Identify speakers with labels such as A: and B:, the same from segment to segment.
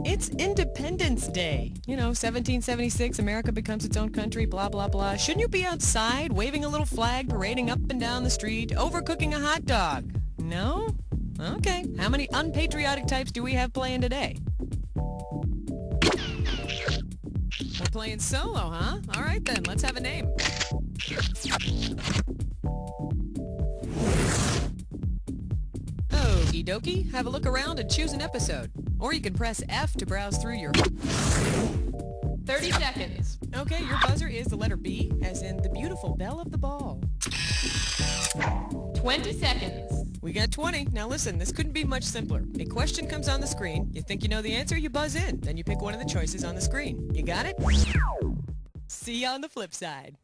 A: It's Independence Day. You know, 1776, America becomes its own country, blah, blah, blah. Shouldn't you be outside, waving a little flag, parading up and down the street, overcooking a hot dog? No? Okay. How many unpatriotic types do we have playing today? We're playing solo, huh? All right then, let's have a name. Okie dokie, have a look around and choose an episode. Or you can press F to browse through your... 30 seconds. Okay, your buzzer is the letter B, as in the beautiful belle of the ball. 20 seconds. We got 20. Now listen, this couldn't be much simpler. A question comes on the screen, you think you know the answer, you buzz in. Then you pick one of the choices on the screen. You got it? See you on the flip side.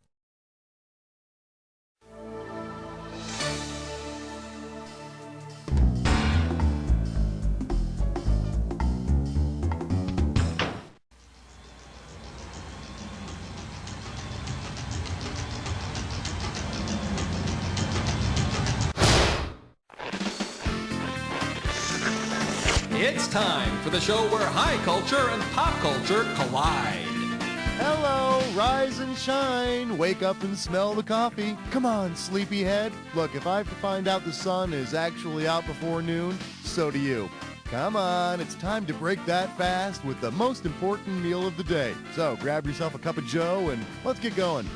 B: It's time for the show where high culture and pop culture collide.
C: Hello, rise and shine. Wake up and smell the coffee. Come on, sleepyhead. Look, if I have to find out the sun is actually out before noon, so do you. Come on, it's time to break that fast with the most important meal of the day. So grab yourself a cup of joe and let's get going.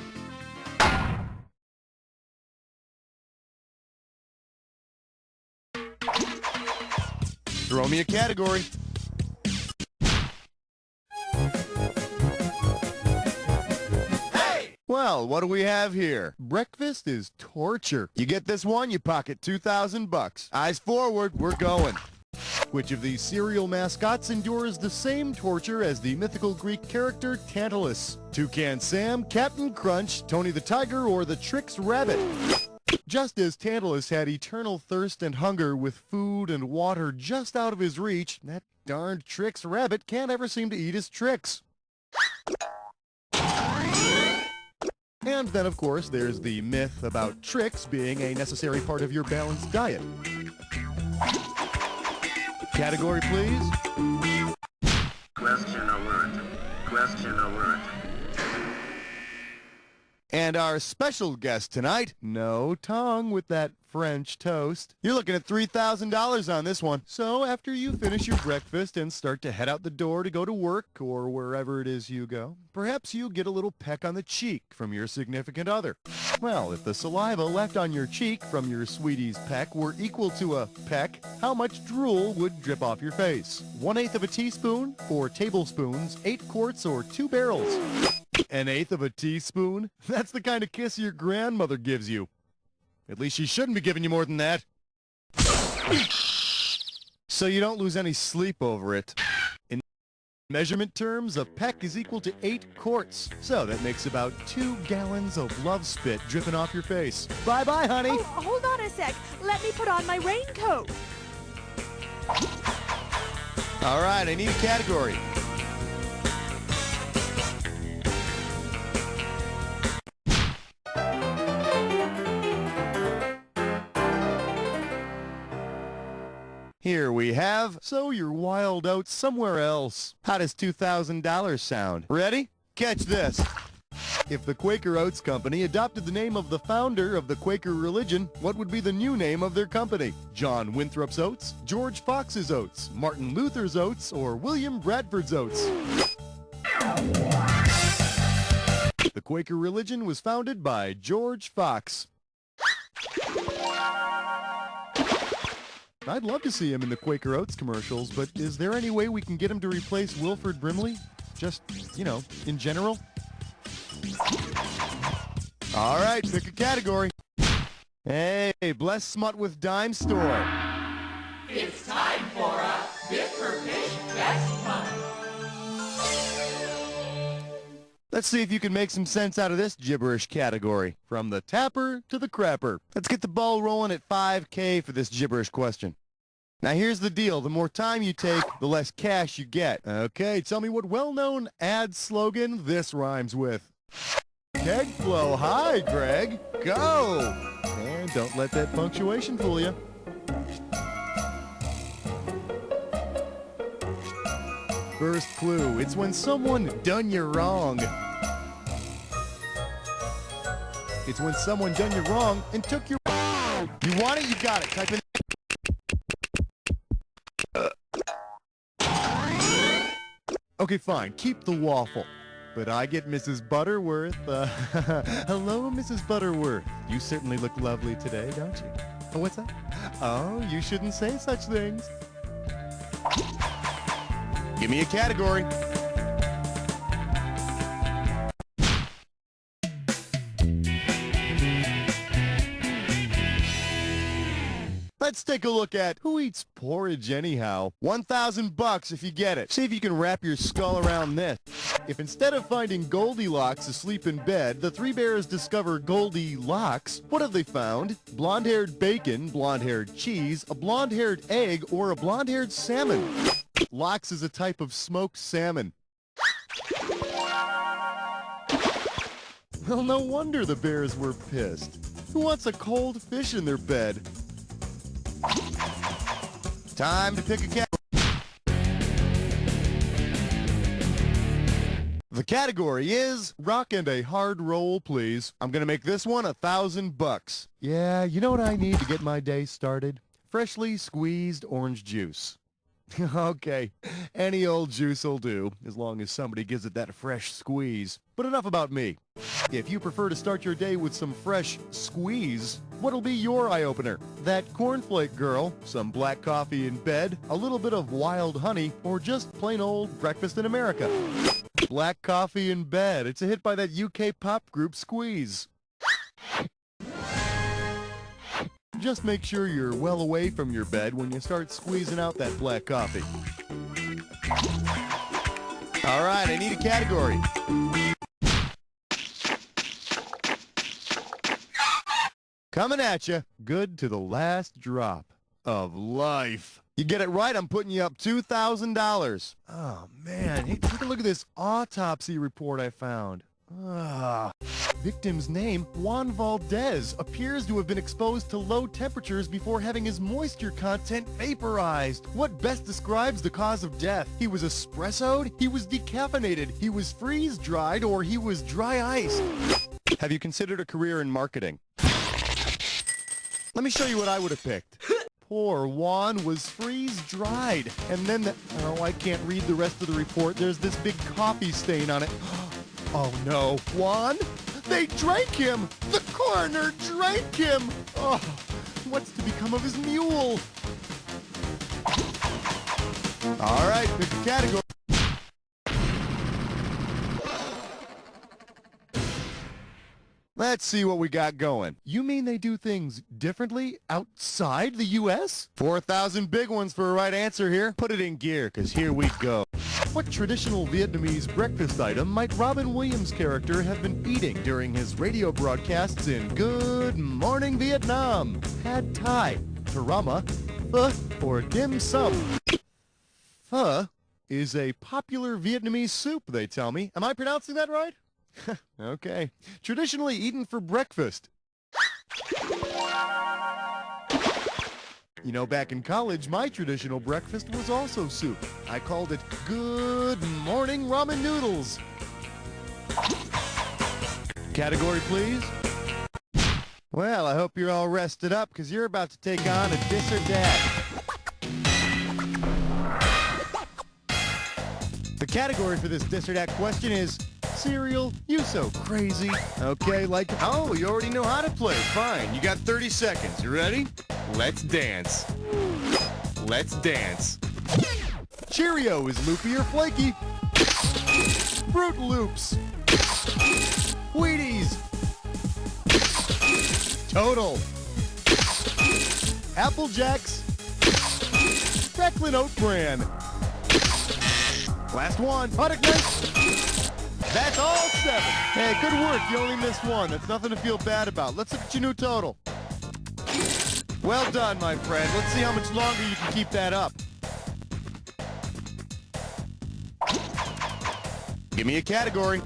C: Throw me a category. Hey! Well, what do we have here? Breakfast is torture. You get this one, you pocket $2,000. Eyes forward, we're going. Which of these cereal mascots endures the same torture as the mythical Greek character Tantalus? Toucan Sam, Captain Crunch, Tony the Tiger, or the Trix Rabbit? Just as Tantalus had eternal thirst and hunger with food and water just out of his reach, that darned Trix Rabbit can't ever seem to eat his tricks. And then, of course, there's the myth about tricks being a necessary part of your balanced diet. Category, please.
D: Question alert. Question alert.
C: And our special guest tonight, no tongue with that French toast. You're looking at $3,000 on this one. So after you finish your breakfast and start to head out the door to go to work or wherever it is you go, perhaps you get a little peck on the cheek from your significant other. Well, if the saliva left on your cheek from your sweetie's peck were equal to a peck, how much drool would drip off your face? 1/8 of a teaspoon, 4 tablespoons, 8 quarts, or 2 barrels? 1/8 of a teaspoon? That's the kind of kiss your grandmother gives you. At least she shouldn't be giving you more than that. So you don't lose any sleep over it. In measurement terms, a peck is equal to 8 quarts. So that makes about 2 gallons of love spit dripping off your face. Bye-bye, honey.
E: Oh, hold on a sec. Let me put on my raincoat.
C: All right, I need a category. Here we have, so you're wild out somewhere else. How does $2,000 sound? Ready? Catch this. If the Quaker Oats Company adopted the name of the founder of the Quaker religion, what would be the new name of their company? John Winthrop's Oats, George Fox's Oats, Martin Luther's Oats, or William Bradford's Oats? The Quaker religion was founded by George Fox. I'd love to see him in the Quaker Oats commercials, but is there any way we can get him to replace Wilford Brimley? Just, you know, in general? All right, pick a category. Hey, bless smut with dime store.
F: It's time for a Biffer-Fish Best Month.
C: Let's see if you can make some sense out of this gibberish category. From the tapper to the crapper. Let's get the ball rolling at $5K for this gibberish question. Now here's the deal. The more time you take, the less cash you get. Okay, tell me what well-known ad slogan this rhymes with. Keg flow high, Greg. Go! And don't let that punctuation fool you. First clue, it's when someone done you wrong. It's when someone done you wrong and took your... You want it, you got it. Type in... Okay, fine. Keep the waffle. But I get Mrs. Butterworth. Hello, Mrs. Butterworth. You certainly look lovely today, don't you? Oh, what's that? Oh, you shouldn't say such things. Give me a category. Let's take a look at who eats porridge anyhow. $1,000 if you get it. See if you can wrap your skull around this. If instead of finding Goldilocks asleep in bed, the three bears discover Goldilocks, what have they found? Blonde-haired bacon, blonde-haired cheese, a blonde-haired egg, or a blonde-haired salmon? Lox is a type of smoked salmon. Well, no wonder the bears were pissed. Who wants a cold fish in their bed? Time to pick a category. The category is rock and a hard roll, please. I'm gonna make this one $1,000. Yeah, you know what I need to get my day started? Freshly squeezed orange juice. Okay, any old juice will do, as long as somebody gives it that fresh squeeze. But enough about me. If you prefer to start your day with some fresh squeeze, what'll be your eye-opener? That cornflake girl, some black coffee in bed, a little bit of wild honey, or just plain old breakfast in America? Black coffee in bed. It's a hit by that UK pop group Squeeze. Just make sure you're well away from your bed when you start squeezing out that black coffee. All right, I need a category. Coming at you, good to the last drop of life. You get it right, I'm putting you up $2,000. Oh, man. Hey, take a look at this autopsy report I found. Victim's name, Juan Valdez, appears to have been exposed to low temperatures before having his moisture content vaporized. What best describes the cause of death? He was espressoed, he was decaffeinated, he was freeze-dried, or he was dry iced. Have you considered a career in marketing? Let me show you what I would have picked. Poor Juan was freeze-dried. And then oh, I can't read the rest of the report. There's this big coffee stain on it. Oh no, Juan? They drank him! The coroner drank him! Oh, what's to become of his mule? All right, pick a category. Let's see what we got going. You mean they do things differently outside the U.S.? 4,000 big ones for a right answer here. Put it in gear, because here we go. What traditional Vietnamese breakfast item might Robin Williams' character have been eating during his radio broadcasts in Good Morning Vietnam? Pad Thai, Tarama, Pho, or Dim Sum? Pho is a popular Vietnamese soup, they tell me. Am I pronouncing that right? Okay. Traditionally eaten for breakfast. You know, back in college, my traditional breakfast was also soup. I called it Good Morning Ramen Noodles. Category, please. Well, I hope you're all rested up, because you're about to take on a Dis or Dat. The category for this Dis or Dat question is cereal. You so crazy. Okay, like, oh, you already know how to play. Fine, you got 30 seconds. You ready? Let's dance. Let's dance. Cheerio is loopy or flaky. Fruit Loops. Wheaties. Total. Apple Jacks. Cracklin' Oat Bran. Last one. Butter Knife. That's all 7. Hey, good work. You only missed one. That's nothing to feel bad about. Let's look at your new total. Well done, my friend. Let's see how much longer you can keep that up. Give me a category.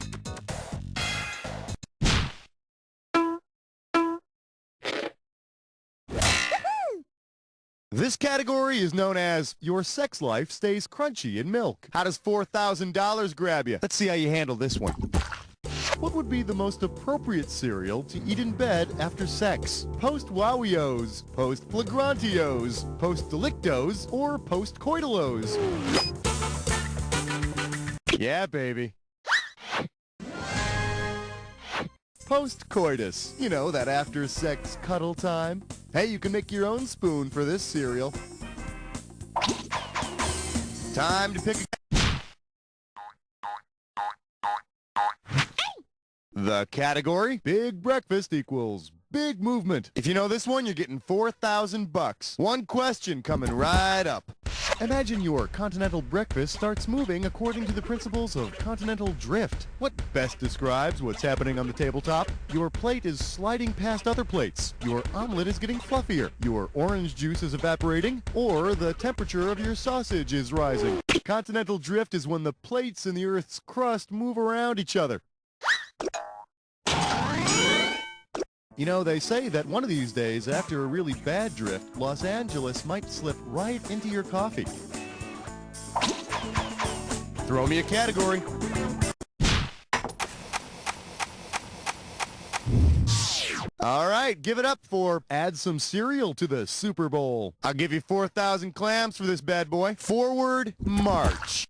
C: This category is known as Your Sex Life Stays Crunchy in Milk. How does $4,000 grab you? Let's see how you handle this one. What would be the most appropriate cereal to eat in bed after sex? Post-Wowios, Post-Flagrantios, Post-Delictos, or Post-Coitalos? Yeah, baby. Post-coitus. You know, that after-sex cuddle time. Hey, you can make your own spoon for this cereal. Time to pick a... The category, Big Breakfast equals Big Movement. If you know this one, you're getting $4,000. One question coming right up. Imagine your continental breakfast starts moving according to the principles of continental drift. What best describes what's happening on the tabletop? Your plate is sliding past other plates. Your omelet is getting fluffier. Your orange juice is evaporating. Or the temperature of your sausage is rising. Continental drift is when the plates in the Earth's crust move around each other. You know, they say that one of these days, after a really bad drift, Los Angeles might slip right into your coffee. Throw me a category. All right, give it up for add some cereal to the Super Bowl. I'll give you 4,000 clams for this bad boy. Forward march.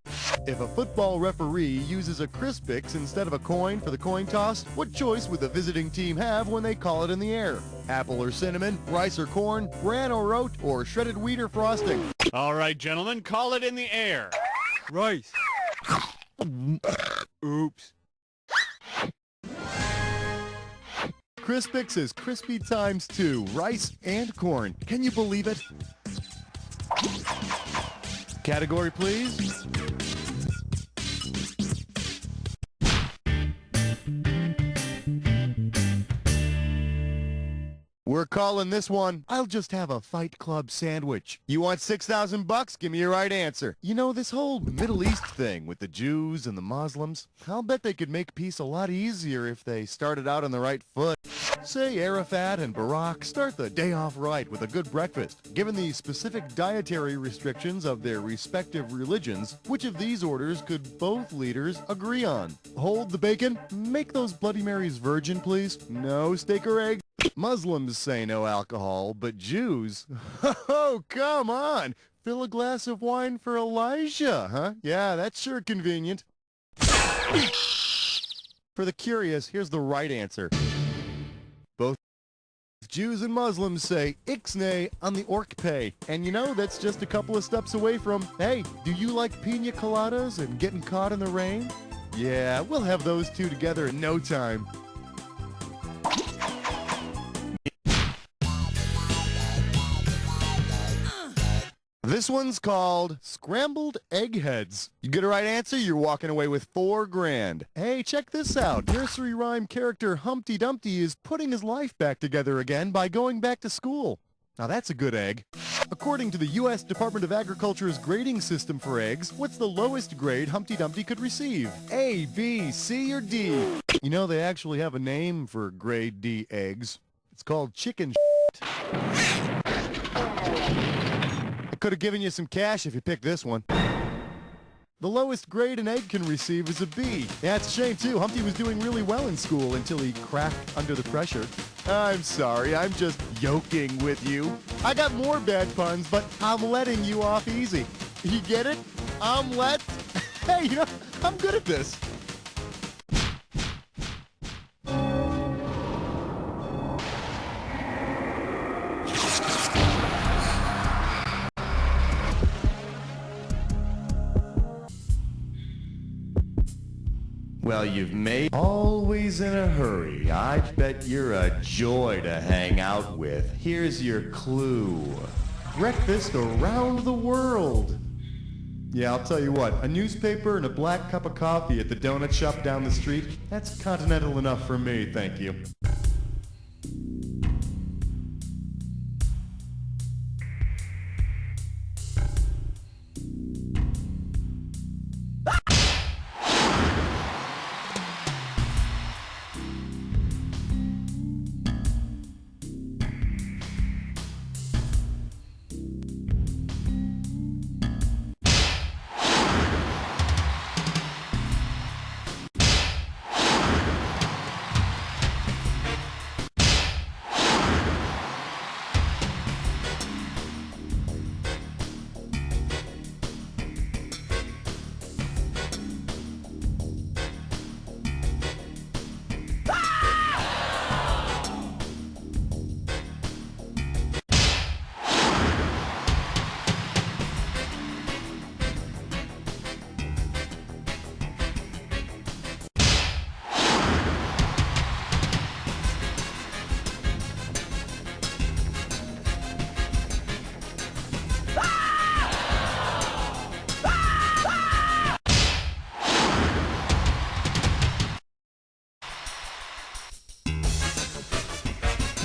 C: If a football referee uses a Crispix instead of a coin for the coin toss, what choice would the visiting team have when they call it in the air? Apple or cinnamon, rice or corn, bran or oat, or shredded wheat or frosting?
G: All right, gentlemen, call it in the air. Rice. Oops.
C: Crispix is crispy times 2, rice and corn. Can you believe it? Category, please. We're calling this one, I'll just have a Fight Club sandwich. You want $6,000? Give me your right answer. You know, this whole Middle East thing with the Jews and the Muslims, I'll bet they could make peace a lot easier if they started out on the right foot. Say Arafat and Barack start the day off right with a good breakfast. Given the specific dietary restrictions of their respective religions, which of these orders could both leaders agree on? Hold the bacon. Make those Bloody Marys virgin, please. No steak or egg. Muslims say no alcohol, but Jews? Oh, come on! Fill a glass of wine for Elijah, huh? Yeah, that's sure convenient. For the curious, here's the right answer. Both Jews and Muslims say ixnay on the orkpay. And you know, that's just a couple of steps away from, hey, do you like pina coladas and getting caught in the rain? Yeah, we'll have those two together in no time. This one's called Scrambled Eggheads. You get a right answer, you're walking away with $4,000. Hey, check this out. Nursery rhyme character Humpty Dumpty is putting his life back together again by going back to school. Now that's a good egg. According to the U.S. Department of Agriculture's grading system for eggs, what's the lowest grade Humpty Dumpty could receive? A, B, C, or D? You know, they actually have a name for grade D eggs. It's called chicken shit. I could have given you some cash if you picked this one. The lowest grade an egg can receive is a B. Yeah, it's a shame too. Humpty was doing really well in school until he cracked under the pressure. I'm sorry, I'm just joking with you. I got more bad puns, but I'm letting you off easy. You get it? Omelette? Hey, you know, I'm good at this. Well, you've made always in a hurry. I bet you're a joy to hang out with. Here's your clue. Breakfast around the world. Yeah, I'll tell you what, a newspaper and a black cup of coffee at the donut shop down the street, that's continental enough for me, thank you.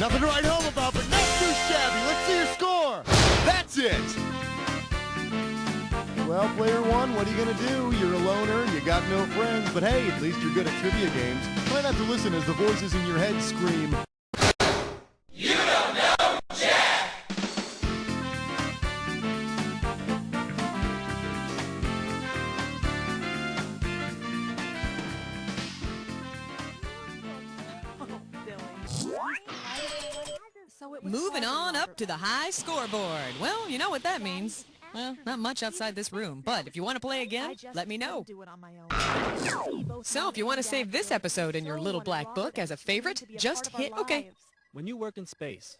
C: Nothing to write home about, but not too shabby. Let's see your score. That's it. Well, player one, what are you going to do? You're a loner, you got no friends, but hey, at least you're good at trivia games. Try not to listen as the voices in your head scream,
F: You don't know Jack!
A: Moving on up to the high scoreboard. Well, you know what that means. Well, not much outside this room, but if you want to play again, let me know. So if you want to save this episode in your little black book as a favorite, just hit OK.
H: When you work in space,